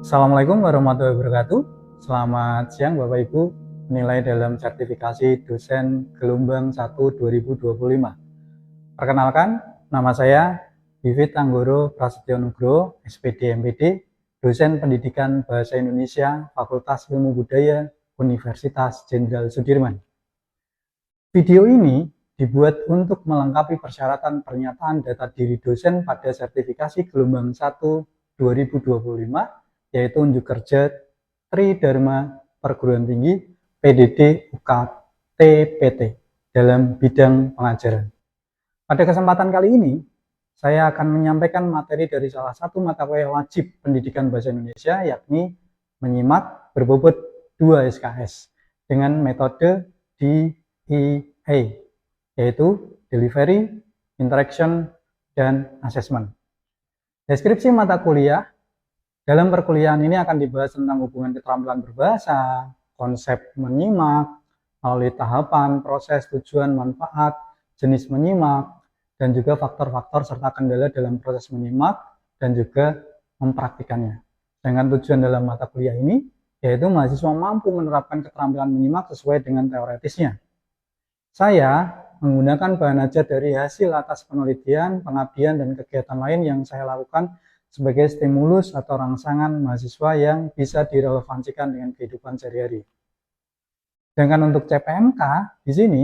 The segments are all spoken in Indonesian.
Assalamualaikum warahmatullahi wabarakatuh. Selamat siang Bapak Ibu, nilai dalam sertifikasi dosen gelombang 1 2025. Perkenalkan, nama saya Bivit Anggoro Prasetyo Nugroho, SPD MPD, dosen pendidikan Bahasa Indonesia, Fakultas Ilmu Budaya, Universitas Jenderal Sudirman. Video ini dibuat untuk melengkapi persyaratan pernyataan data diri dosen pada sertifikasi gelombang 1 2025, yaitu unjuk kerja Tridharma Perguruan Tinggi PDD UKT PT dalam bidang pengajaran. Pada kesempatan kali ini, saya akan menyampaikan materi dari salah satu mata kuliah wajib pendidikan bahasa Indonesia, yakni menyimak berbobot 2 SKS dengan metode DIA, yaitu Delivery, Interaction, dan Assessment. Deskripsi mata kuliah. Dalam perkuliahan ini akan dibahas tentang hubungan keterampilan berbahasa, konsep menyimak, melalui tahapan, proses, tujuan, manfaat, jenis menyimak, dan juga faktor-faktor serta kendala dalam proses menyimak dan juga mempraktikannya. Dengan tujuan dalam mata kuliah ini, yaitu mahasiswa mampu menerapkan keterampilan menyimak sesuai dengan teoretisnya. Saya menggunakan bahan ajar dari hasil atas penelitian, pengabdian, dan kegiatan lain yang saya lakukan sebagai stimulus atau rangsangan mahasiswa yang bisa direlevansikan dengan kehidupan sehari-hari. Sedangkan untuk CPMK, di sini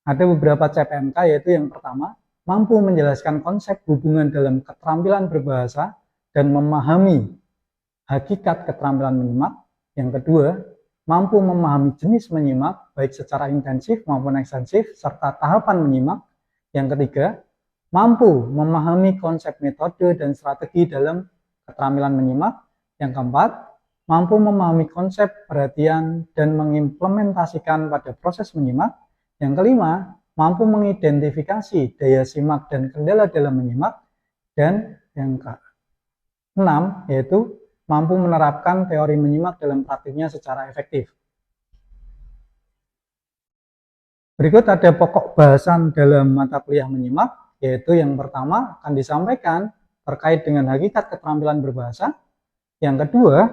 ada beberapa CPMK, yaitu yang pertama, mampu menjelaskan konsep hubungan dalam keterampilan berbahasa dan memahami hakikat keterampilan menyimak. Yang kedua, mampu memahami jenis menyimak, baik secara intensif maupun ekstensif, serta tahapan menyimak. Yang ketiga, mampu memahami konsep metode dan strategi dalam keterampilan menyimak. Yang keempat, mampu memahami konsep perhatian dan mengimplementasikan pada proses menyimak. Yang kelima, mampu mengidentifikasi daya simak dan kendala dalam menyimak. Dan yang keenam, yaitu mampu menerapkan teori menyimak dalam praktiknya secara efektif. Berikut ada pokok bahasan dalam mata kuliah menyimak, yaitu yang pertama akan disampaikan terkait dengan hakikat keterampilan berbahasa. Yang kedua,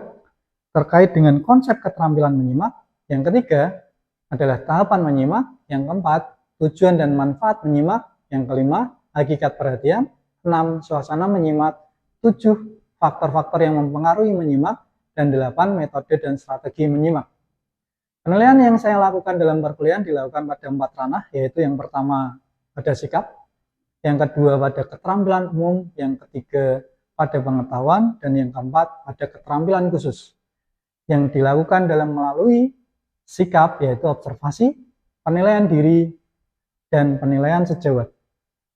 terkait dengan konsep keterampilan menyimak. Yang ketiga, adalah tahapan menyimak. Yang keempat, tujuan dan manfaat menyimak. Yang kelima, hakikat perhatian. 6, suasana menyimak. 7, faktor-faktor yang mempengaruhi menyimak. Dan 8, metode dan strategi menyimak. Penilaian yang saya lakukan dalam perkuliahan dilakukan pada 4 ranah, yaitu yang pertama pada sikap, yang kedua pada keterampilan umum, yang ketiga pada pengetahuan, dan yang keempat pada keterampilan khusus. Yang dilakukan dalam melalui sikap, yaitu observasi, penilaian diri, dan penilaian sejawat.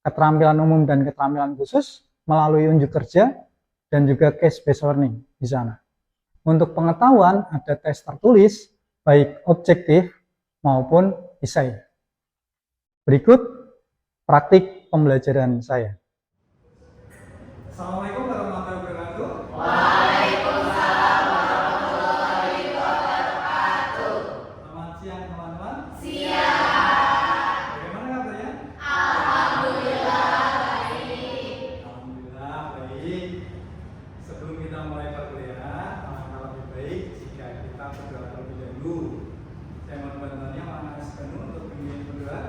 Keterampilan umum dan keterampilan khusus melalui unjuk kerja dan juga case-based learning di sana. Untuk pengetahuan ada tes tertulis, baik objektif maupun esai. Berikut praktik pembelajaran saya. Assalamualaikum warahmatullahi wabarakatuh. Waalaikumsalam warahmatullahi wabarakatuh. Selamat siang teman-teman. Siang. Bagaimana kabarnya? Alhamdulillah baik. Alhamdulillah baik. Sebelum kita mulai perkuliahan, alangkah lebih baik jika kita berdoa terlebih dahulu. Saya mohon bantuannya Mas Benu untuk pimpin berdoa.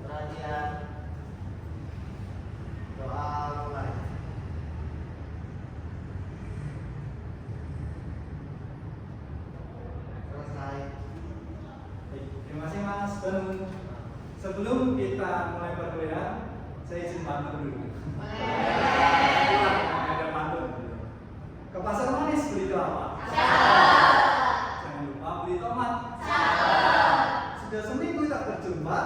Perhatian, doa mulai. Selesai. Baik, terima kasih Mas Benu. Sebelum kita mulai perkuliahan, saya izin pantun dulu. Ada pantun. Ke pasar manis beli kelapa. Jangan lupa beli tomat. Sudah seminggu tak berjumpa,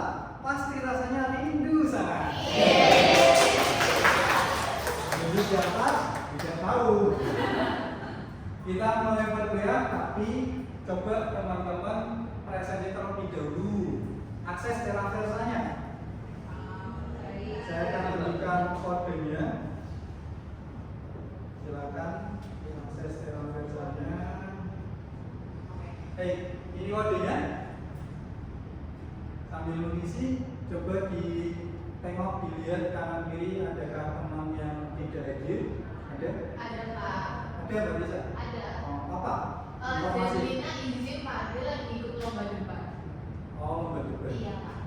pasti rasanya rindu sangat. Rindu siapa? Tidak tahu. Kita mulai perkuliahan, tapi coba teman-teman presentasi terlebih dahulu. Akses terakhirnya. Saya akan berikan kodenya. Silakan akses terakhirnya. Ini kodenya. Sambil mengisi, coba ditengok, dilihat kanan kiri adakah teman yang tidak hadir? Ada? Ada Pak. Ada Mbak Lisa? Ada apa? Informasi. Delina izin Fadil lagi ikut lomba debat. Oh, betul. Iya Pak.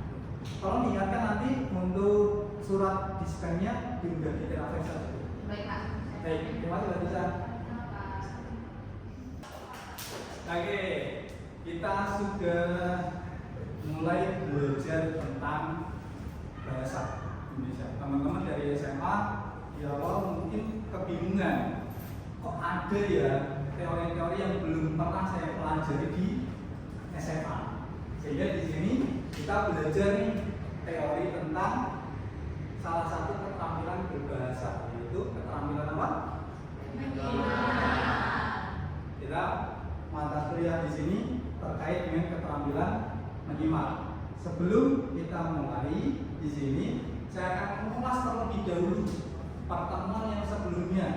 Tolong diingatkan nanti untuk surat dispennya diunggah di Telegram saja. Baik Pak. Baik, terima kasih Mbak Tisa. Pak. Oke, kita sudah mulai belajar tentang bahasa Indonesia. Teman-teman dari SMA di awal mungkin kebingungan, kok ada ya teori-teori yang belum pernah saya pelajari di SMA. Sehingga di sini kita belajar nih teori tentang salah satu keterampilan berbahasa, yaitu keterampilan apa? Kita mata kuliah di sini terkait dengan keterampilan menyimak. Sebelum kita mulai di sini, saya akan mengulas terlebih dahulu pertemuan yang sebelumnya.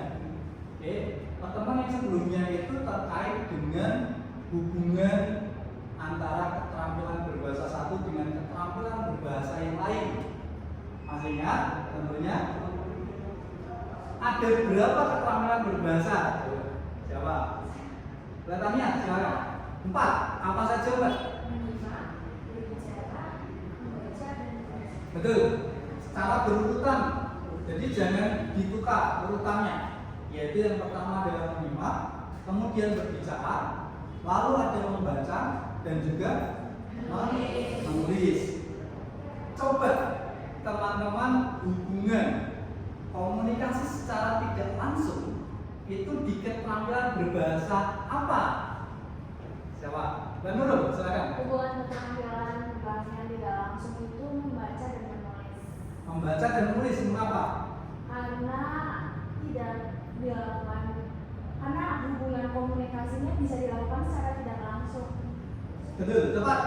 Oke, pertemuan yang sebelumnya itu terkait dengan hubungan antara keterampilan berbahasa satu dengan keterampilan berbahasa yang lain. Masih ingat? Tentunya ada berapa keterampilan berbahasa? Siapa? Kelihatannya silakan. 4. Apa saja Mbak? Menyimak, berbicara, membaca, dan menulis. Betul. Secara berurutan. Jadi jangan ditukar urutannya. Yaitu yang pertama adalah menyimak, kemudian berbicara, lalu ada membaca dan juga menulis. Coba teman-teman hubungan komunikasi secara tidak langsung itu di keterampilan berbahasa apa? Siapa? Mbak Nurul, silakan. Hubungan keterampilan berbahasa yang tidak langsung itu membaca dan menulis. Membaca dan menulis mengapa? Karena tidak dilakukan, karena hubungan komunikasinya bisa dilakukan secara tidak langsung. Betul, tepat.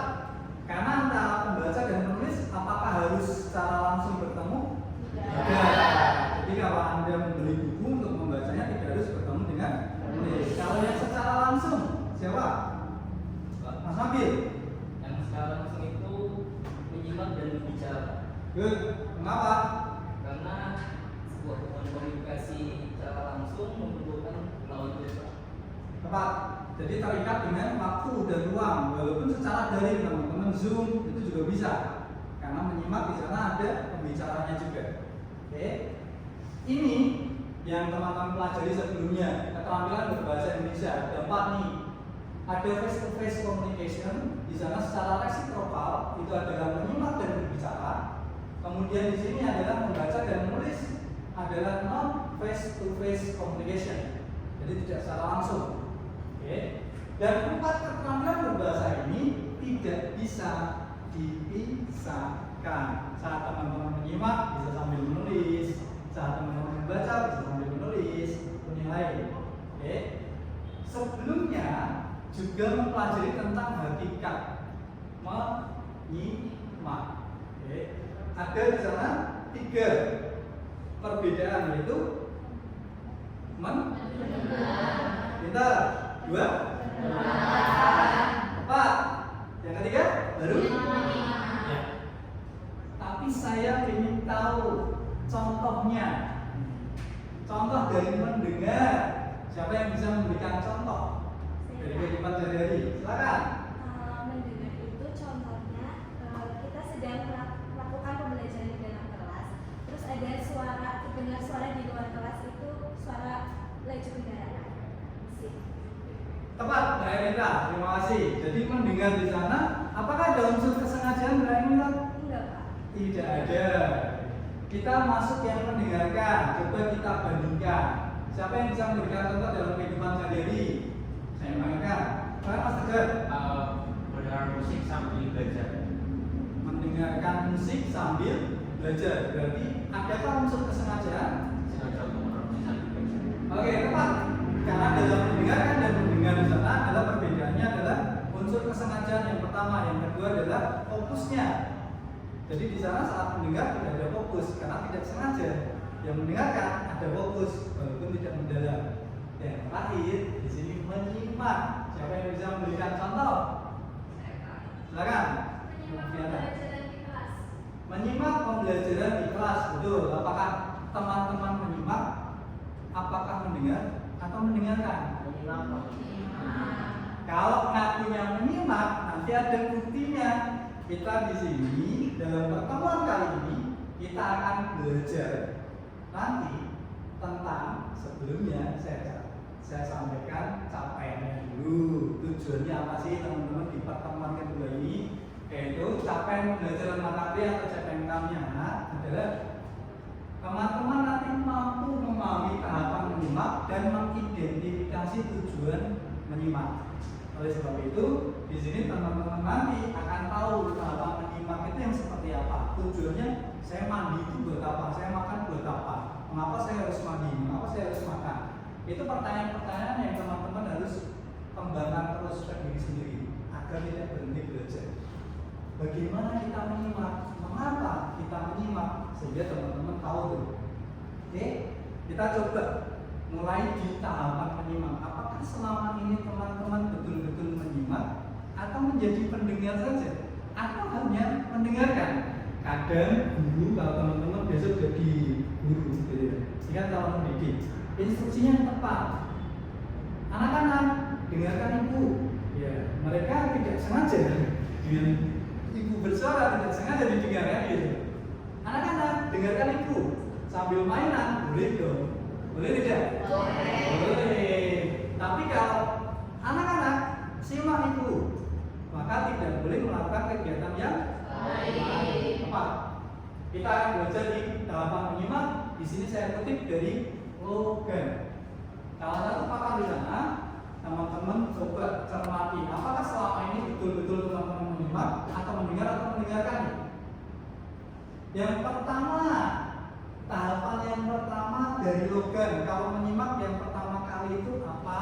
Karena antara membaca dan menulis apakah harus secara langsung bertemu? Tidak. Jadi kalau Anda membeli buku untuk membacanya tidak harus bertemu dengan menulis. Kalau yang secara langsung siapa? Mas Nabil. Yang secara langsung itu menyimak dan berbicara. Good. Mengapa? Karena sebuah hubungan komunikasi secara langsung membutuhkan lawan bicara. Tepat. Jadi terikat dengan waktu dan ruang. Walaupun secara daring teman-teman Zoom itu juga bisa. Karena menyimak di sana ada pembicaranya juga. Oke. Ini yang teman-teman pelajari sebelumnya, keterampilan berbahasa Indonesia. Ada 4 nih. Ada face to face communication, di sana secara reciprocal itu adalah menyimak dan berbicara. Kemudian di sini adalah membaca dan menulis adalah non face to face communication. Jadi tidak secara langsung. Oke. Dan 4 keterampilan berbahasa ini tidak bisa dipisahkan. Saat teman-teman menyimak bisa sambil menulis, saat teman-teman membaca bisa sambil menulis, dan yang lain. Oke. Sebelumnya juga mempelajari tentang hakikat menyimak. Oke. Ada di sana 3 perbedaan, yaitu pintar, 2 tepat, yang ketiga baru ya. Tapi saya ingin tahu contohnya. Contoh dari mendengar. Siapa yang bisa memberikan contoh dari kehidupan sehari-hari? Silakan. Mendengar itu contohnya kita sedang melakukan pembelajaran di dalam kelas, terus ada suara, terdengar suara di luar kelas itu suara laju kendaraan. Sip. Tepat, Mbak Erita. Terima kasih. Jadi mendengar di sana, apakah ada unsur kesengajaan, Mbak Erita? Enggak Pak. Tidak ada. Kita masuk yang mendengarkan. Coba kita bandingkan. Siapa yang bisa memberikan contoh dalam kehidupan sehari-hari? Saya banggakan. Mas Tegar. Mendengar musik sambil belajar. Mendengarkan musik sambil belajar. Berarti adakah unsur kesengajaan? Sengaja untuk meneruskan sambil belajar. Oke, tepat. Karena dalam mendengarkan dan mendengar di sana adalah perbedaannya adalah unsur kesengajaan yang pertama, yang kedua adalah fokusnya. Jadi di sana saat mendengar tidak ada fokus karena tidak sengaja. Yang mendengarkan ada fokus walaupun tidak mendalam. Dan terakhir di sini menyimak. Siapa yang bisa memberikan contoh? Silakan. Menyimak pembelajaran di kelas. Menyimak pembelajaran di kelas, betul. Apakah teman-teman menyimak? apakah mendengar atau mendengarkan? Kalau ngakunya menyimak, nanti ada buktinya. Kita di sini dalam pertemuan kali ini kita akan belajar nanti tentang, sebelumnya saya sampaikan capaiannya dulu. Tujuannya apa sih teman-teman di pertemuan kedua ini? Yaitu capaian pembelajaran materi atau CPNK-nya adalah teman-teman nanti mampu memahami tahapan menyimak dan mengidentifikasi tujuan menyimak. Oleh sebab itu, di sini teman-teman nanti akan tahu tahapan menyimak itu yang seperti apa. Tujuannya, saya mandi itu buat apa? Saya makan buat apa? Mengapa saya harus mandi? Mengapa saya harus makan? Itu pertanyaan-pertanyaan yang teman-teman harus kembangkan terus ke diri sendiri agar tidak berhenti belajar. Bagaimana kita menyimak? Mengapa kita menyimak? Sehingga teman-teman tahu tuh. Oke, kita coba mulai di tahapan menyimak. Apakah selama ini teman-teman betul-betul menyimak atau menjadi pendengar saja? Atau hanya mendengarkan? Kadang guru, kalau teman-teman besok jadi guru gitu ya, jika calon mendidik, instruksinya yang tepat. Anak-anak, dengarkan ibu. Ya, mereka tidak sengaja dengan ibu bersuara, tidak sengaja didengarkan gitu. Anak-anak, dengarkan ibu sambil mainan, boleh dong. Boleh tidak? Boleh. Tapi kalau anak-anak simak ibu, maka tidak boleh melakukan kegiatan yang lain. Tepat. Kita akan belajar di tahapan menyimak. Di sini saya kutip dari Logan. Salah satu pakar di sana, teman-teman coba cermati. Apakah selama ini betul-betul teman-teman menyimak atau mendengar atau mendengarkan? Yang pertama, tahapan yang pertama dari Logan, kalau menyimak yang pertama kali itu apa?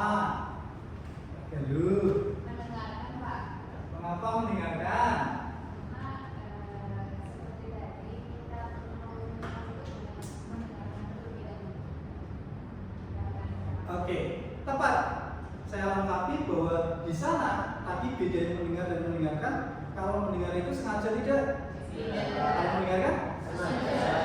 Dulu. Mendengarkan, Pak. Mengapa mendengarkan? Seperti tadi kita perlu mendengarkan terlebih dahulu. Oke, tepat. Saya lengkapi bahwa di sana tadi bedanya mendengar dan mendengarkan. Kalau mendengar itu sengaja tidak? Kalau mendengarkan?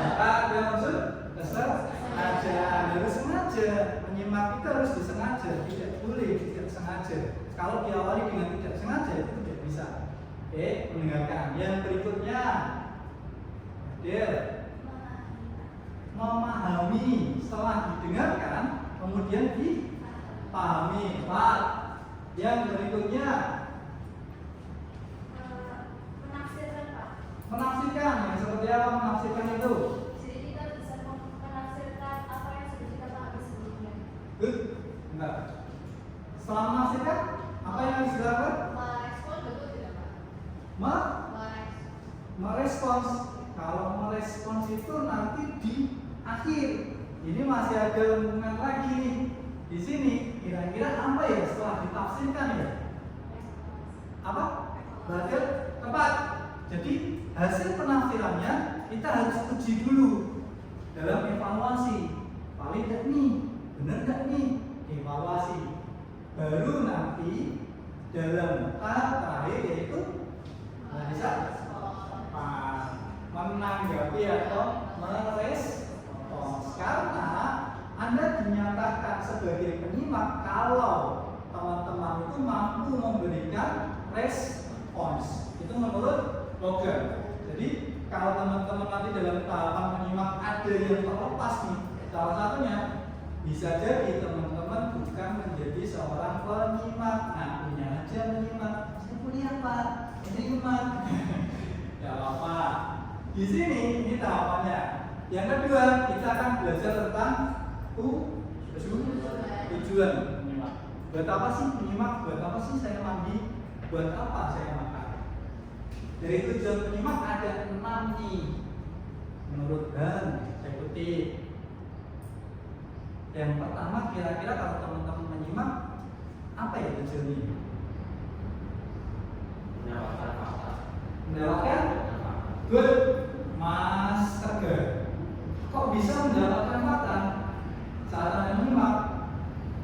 Maka ada unsur sengaja, harus sengaja. Menyimak itu harus disengaja, tidak boleh tidak sengaja. Kalau diawali dengan tidak sengaja itu tidak bisa. Oke, mendengarkan. Yang berikutnya, memahami. Setelah didengarkan, kemudian dipahami. Pak, yang berikutnya, Menafsirkan, Pak. menafsirkan. Yang seperti apa menafsirkan itu? Jadi kita bisa menafsirkan apa yang sudah kita pahami sebelumnya. Good. Bentar. Setelah menafsirkan, apa yang harus dilakukan? Merespon betul tidak, Pak? Merespons. Kalau merespons itu nanti di akhir. Ini masih ada hubungan lagi nih. Di sini kira-kira apa ya setelah ditafsirkan ya? Apa? Berarti tepat. Jadi hasil penafsirannya kita harus uji dulu dalam evaluasi. Valid gak nih? Benar gak nih? Evaluasi. Baru nanti dalam tahap terakhir yaitu bisa menanggapi atau merespons. Karena Anda dinyatakan sebagai penyimak kalau teman-teman itu mampu memberikan respons. Itu menurut Logan. Jadi kalau teman-teman nanti dalam tahapan menyimak ada yang terlepas nih, salah satunya bisa jadi teman-teman bukan menjadi seorang penyimak. Nah, punya aja menyimak. Saya kuliah Pak, menyimak. Ya apa? Di sini ini tahapannya. Yang kedua kita akan belajar tentang tujuan menyimak. Buat apa sih menyimak? Buat apa sih saya mandi? Buat apa saya makan? Dari tujuan menyimak ada 6 nih. Menurut Dan, saya kutip. Yang pertama kira-kira kalau teman-teman menyimak apa ya tujuannya? Mendapatkan good Mas Tegar. Kok bisa mendapatkan fakta saat Anda menyimak?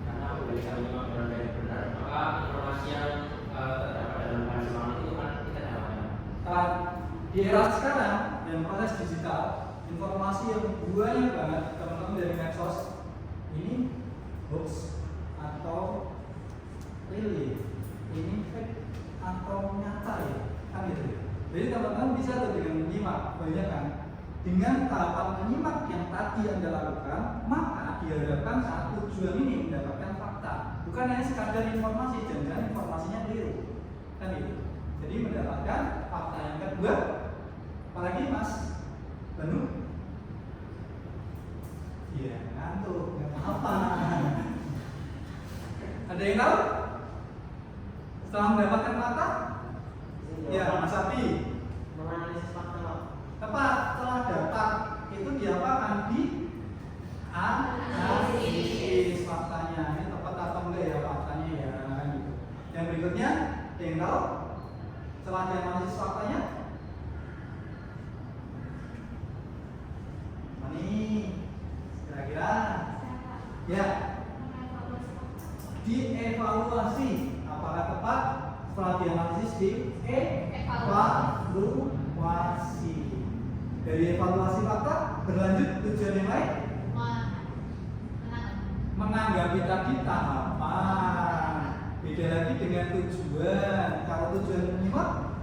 Karena aku bisa menyimak dengan benar, maka informasi yang terdapat dalam pandangan itu kan kita dapatkan. Kalau di era sekarang dan proses digital, informasi yang banyak banget teman-teman dari medsos ini hoax atau real, ini fake atau nyata ya, kan gitu. Jadi teman-teman bisa tuh dengan menyimak, banyak kan? Dengan tahapan menyimak yang tadi Anda lakukan, maka diharapkan saat tujuan ini mendapatkan fakta, bukan hanya sekadar informasi, jangan-jangan informasinya keliru, kan gitu. Jadi mendapatkan fakta yang kedua, apalagi Mas Banu? Iya, ngantuk, nggak apa-apa. Ada yang tahu? Setelah mendapatkan fakta? Ya, Mas Abi. Menganalisis fakta, Pak. Tepat, setelah dapat itu diapakan? Di analisis faktanya. Ini tepat atau enggak ya faktanya ya, kan gitu. Yang berikutnya, ada yang tahu? Setelah dianalisis faktanya? Mana nih? Kira-kira? Ya. Dievaluasi. Apakah tepat? Setelah dianalisis dievaluasi. Dari evaluasi fakta berlanjut tujuan yang lain, menanggapi tadi tahapan. Beda lagi dengan tujuan. Kalau tujuan menyimak,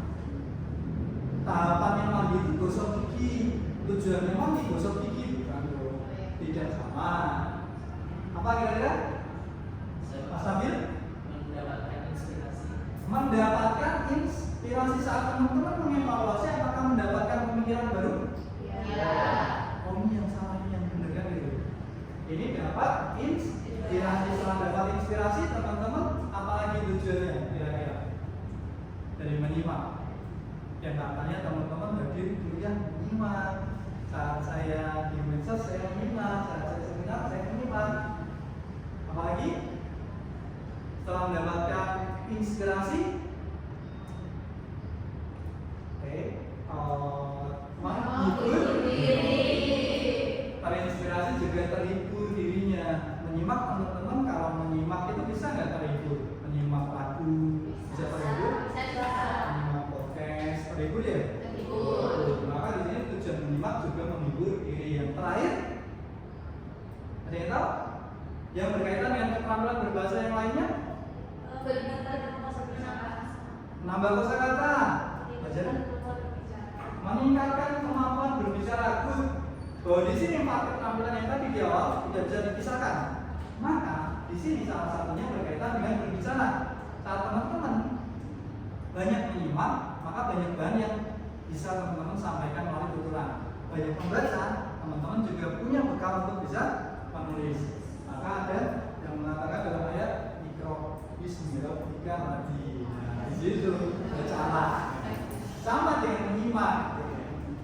tahapan yang lagi itu gosok gigi. Tujuan yang lagi gosok gigi, bukan dong. Tidak sama. Apa kira-kira? Mas Sambil? Mendapatkan inspirasi saat teman-teman mengevaluasi, apakah mendapatkan pemikiran baru? Iya. Oh, ini yang salah, ini yang benar kan gitu. Ini dapat inspirasi. Setelah dapat inspirasi, teman-teman apalagi tujuannya kira-kira dari menyimak? Yang katanya teman-teman hadir kuliah menyimak. Saat saya di medsos saya menyimak, saat saya seminar saya menyimak. Apalagi setelah mendapatkan inspirasi, menghibur diri. Terinspirasi juga terhibur dirinya. Menyimak teman-teman, kalau menyimak itu bisa nggak terhibur? Menyimak lagu bisa terhibur? Menyimak podcast terhibur ya? Maka di sini tujuan menyimak juga menghibur diri. Yang terakhir, ada yang tahu? Yang berkaitan dengan keterampilan berbahasa yang lainnya? Nambah kosakata, belajar meningkatkan kemampuan berbicara. Good. Bahwa di sini empat keterampilan yang tadi di awal tidak bisa dipisahkan. Maka di sini salah satunya berkaitan dengan berbicara. Saat teman-teman banyak menyimak, maka banyak bahan yang bisa teman-teman sampaikan melalui tuturan. Banyak membaca, teman-teman juga punya bekal untuk bisa menulis. Maka ada yang mengatakan dalam ayat Iqra bismi rabbika alladzi. Nah, di situ bacalah. Sama dengan menyimak.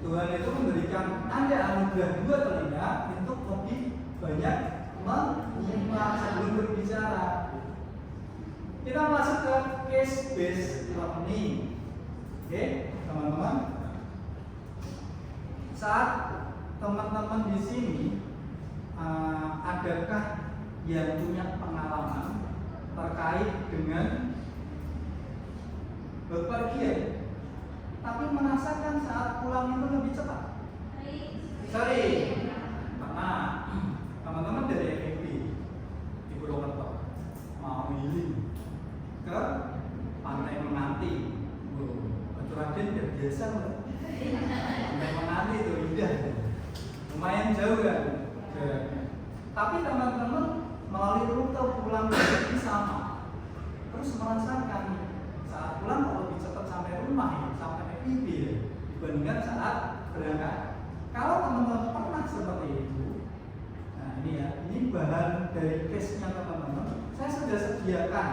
Tuhan itu memberikan Anda anugerah dua telinga untuk lebih banyak menyimak sebelum berbicara. Kita masuk ke case based learning. Oke, teman-teman. Saat teman-teman di sini adakah yang punya pengalaman terkait dengan bepergian, tapi merasakan saat pulang itu lebih cepat? Sering. Karena teman-teman dari FEB di Purwokerto mau healing ke Pantai Menanti. Raden udah biasa loh. Pantai Menanti itu indah, lumayan jauh kan. Tapi teman-teman melalui rute pulang ini sama, terus merasakan saat pulang kalau lebih cepat sampai rumah ya, sampai FIB ya, dibandingkan saat berangkat. Kalau teman-teman pernah seperti itu, nah ini ya, ini bahan dari case-nya teman-teman. Saya sudah sediakan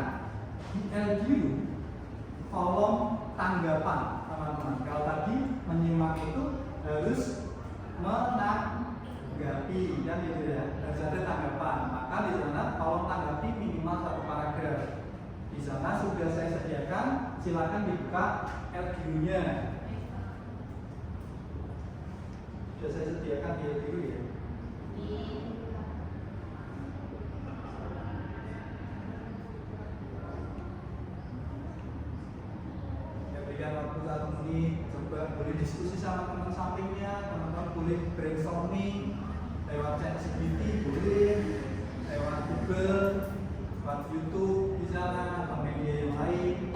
di LGU kolom tanggapan teman-teman. Kalau tadi menyimak itu harus menanggapi kan gitu ya, harus ada tanggapan. Maka di sana kolom tanggapi minimal 1 paragraf. Di sana sudah saya sediakan, silakan dibuka LGU-nya. Sudah saya sediakan di LGU ya. Berikan waktu 1 menit, coba boleh diskusi sama teman sampingnya, teman-teman boleh brainstorming lewat chat GPT, boleh lewat Google, lewat YouTube di sana atau media yang lain.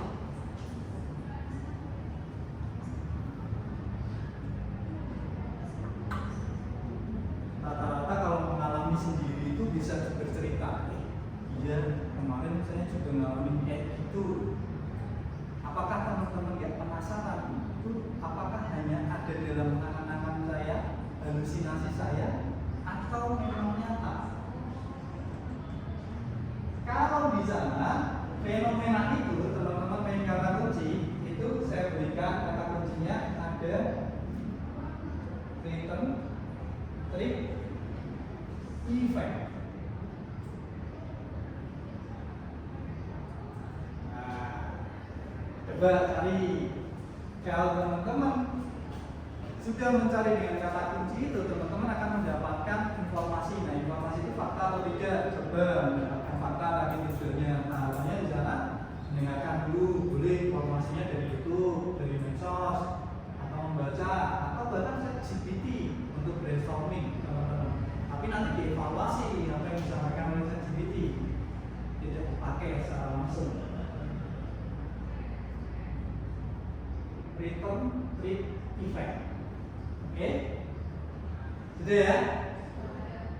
Rata-rata kalau mengalami sendiri itu bisa bercerita, iya kemarin saya juga ngalamin kayak gitu. Apakah teman-teman nggak penasaran itu apakah hanya ada dalam angan-angan saya, halusinasi saya, atau memang nyata? Kalau di sana fenomena itu teman-teman main kata kunci itu saya berikan kata kuncinya ada return trip effect. Coba cari, kalau teman-teman sudah mencari dengan kata kunci itu, teman-teman akan mendapatkan informasi. Nah, informasi itu fakta atau tidak? Coba mendapatkan fakta, tapi tujuannya tahapannya di sana mendengarkan dulu, boleh informasinya dari YouTube, dari medsos, atau membaca, atau bahkan ChatGPT untuk brainstorming, teman-teman. Tapi nanti dievaluasi apa yang disampaikan oleh ChatGPT, tidak dipakai secara langsung. Return trip effect. Oke? Sudah ya?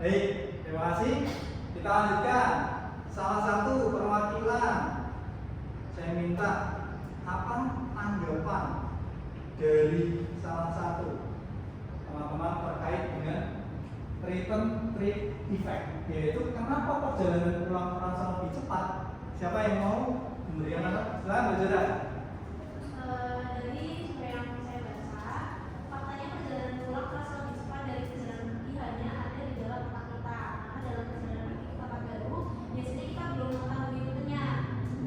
Baik, terima kasih. Kita lanjutkan. Salah satu perwakilan, saya minta apa tanggapan dari salah satu teman-teman terkait dengan return trip effect, yaitu kenapa perjalanan pulang terasa lebih cepat? Siapa yang mau memberikan apa? Silakan berjalan. Dari apa yang saya baca, faktanya perjalanan pulang terasa lebih cepat dari perjalanan pergi hanya ada di dalam otak kita. Karena dalam perjalanan pergi ke tempat baru, biasanya kita belum mengetahui rutenya,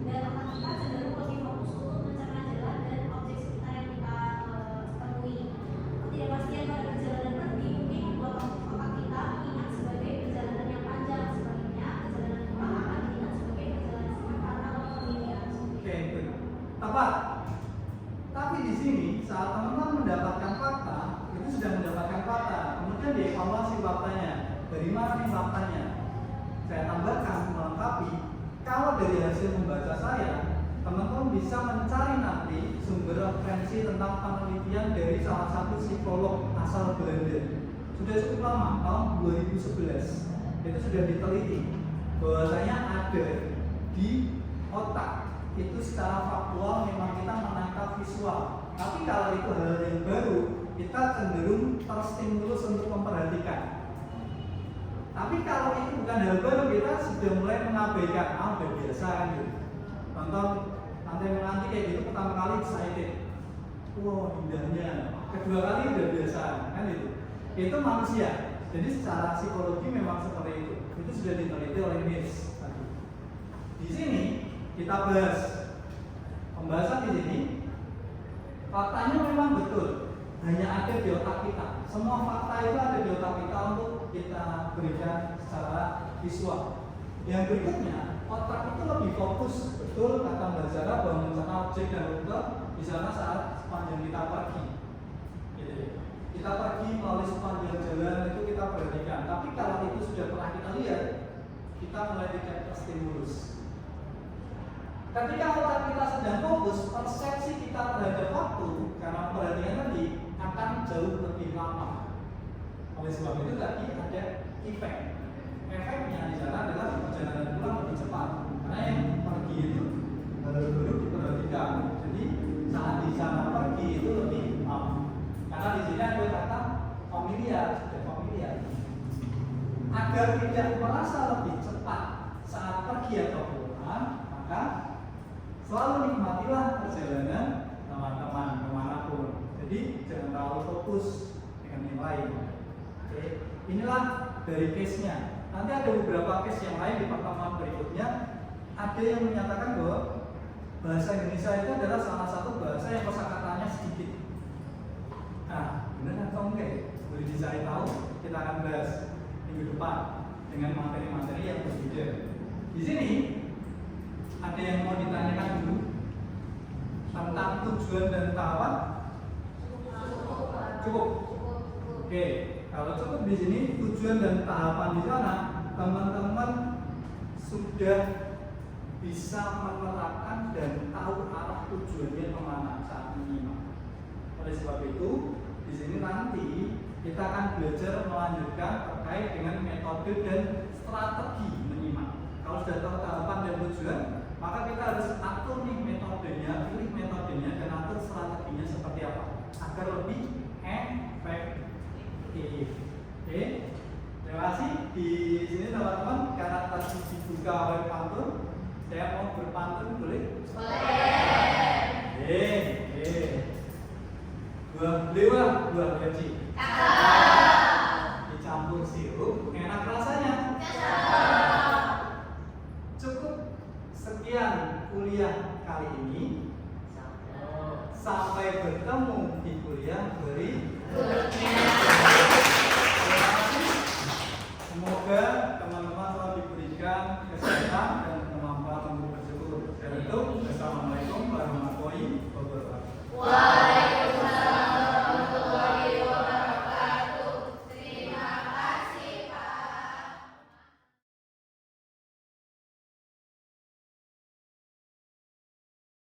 dan otak kita cenderung lebih fokus untuk mencerna jalan dan objek sekitar yang kita temui. Ketidakpastian pada perjalanan pergi mungkin membuat otak kita mengingat sebagai perjalanan yang panjang. Sebaliknya, perjalanan pulang akan diingat sebagai perjalanan singkat karena pemilihan. Oke, tepat. Tapi di sini saat teman-teman mendapatkan fakta, itu sudah mendapatkan fakta, kemudian dievaluasi faktanya. Dari mana nih faktanya? Saya tambahkan melengkapi. Kalau dari hasil membaca saya, teman-teman bisa mencari nanti sumber referensi tentang penelitian dari salah satu psikolog asal Belanda. Sudah cukup lama, tahun 2011. Itu sudah diteliti bahwasanya ada di otak itu secara faktual memang kita menangkap visual. Tapi kalau itu hal yang baru, kita cenderung terstimulus untuk memperhatikan. Tapi kalau itu bukan hal baru, kita sudah mulai mengabaikan. Udah biasa kan gitu. Nonton nanti kayak gitu pertama kali excited. Wow, indahnya. Kedua kali udah biasa kan itu. Itu manusia. Jadi secara psikologi memang seperti itu. Itu sudah diteliti oleh Niels tadi. Di sini kita bahas pembahasan di sini. Faktanya memang betul, hanya ada di otak kita. Semua fakta itu ada di otak kita untuk kita berikan secara visual. Yang berikutnya, otak itu lebih fokus, betul kata Mbak Zara, bahwa mencerna objek dan rute di sana saat sepanjang kita pergi. Gitu. Kita pergi melalui sepanjang jalan itu kita perhatikan. Tapi kalau itu sudah pernah kita lihat, kita mulai tidak terstimulus. Ketika otak kita sedang fokus, persepsi kita terhadap waktu karena perhatian tadi akan jauh lebih lama. Oleh sebab itu tadi ada efek. Efeknya di sana adalah perjalanan pulang lebih cepat. Karena yang pergi itu baru diperhatikan. Jadi saat di sana pergi itu lebih lama. Karena di sini ada kata familiar, sudah familiar. Agar tidak merasa lebih cepat saat pergi atau pulang, maka selalu nikmatilah perjalanan teman-teman kemanapun. Jadi jangan terlalu fokus dengan yang lain. Oke, inilah dari case-nya. Nanti ada beberapa case yang lain di pertemuan berikutnya. Ada yang menyatakan bahwa bahasa Indonesia itu adalah salah satu bahasa yang kosakatanya sedikit. Nah, benar atau enggak? Boleh dicari tahu. Kita akan bahas minggu depan dengan materi-materi yang berbeda. Di sini ada yang mau ditanyakan dulu tentang tujuan dan tahapan? Cukup. Oke, kalau cukup di sini tujuan dan tahapan di sana, teman-teman sudah bisa menerapkan dan tahu arah tujuannya kemana saat menyimak. Oleh sebab itu, di sini nanti kita akan belajar melanjutkan terkait dengan metode dan strategi menyimak. Kalau sudah tahu tahapan dan tujuan, maka kita harus atur nih metodenya, pilih metodenya dan atur strateginya seperti apa agar lebih efektif. Oke, terima kasih. Di sini teman-teman, karena tadi dibuka oleh pantun, saya mau berpantun boleh? Boleh. Buah belewah, buah gaji. Dicampur sirup, enak rasanya. Cukup sekian kuliah kali ini. Sampai bertemu di kuliah berikutnya.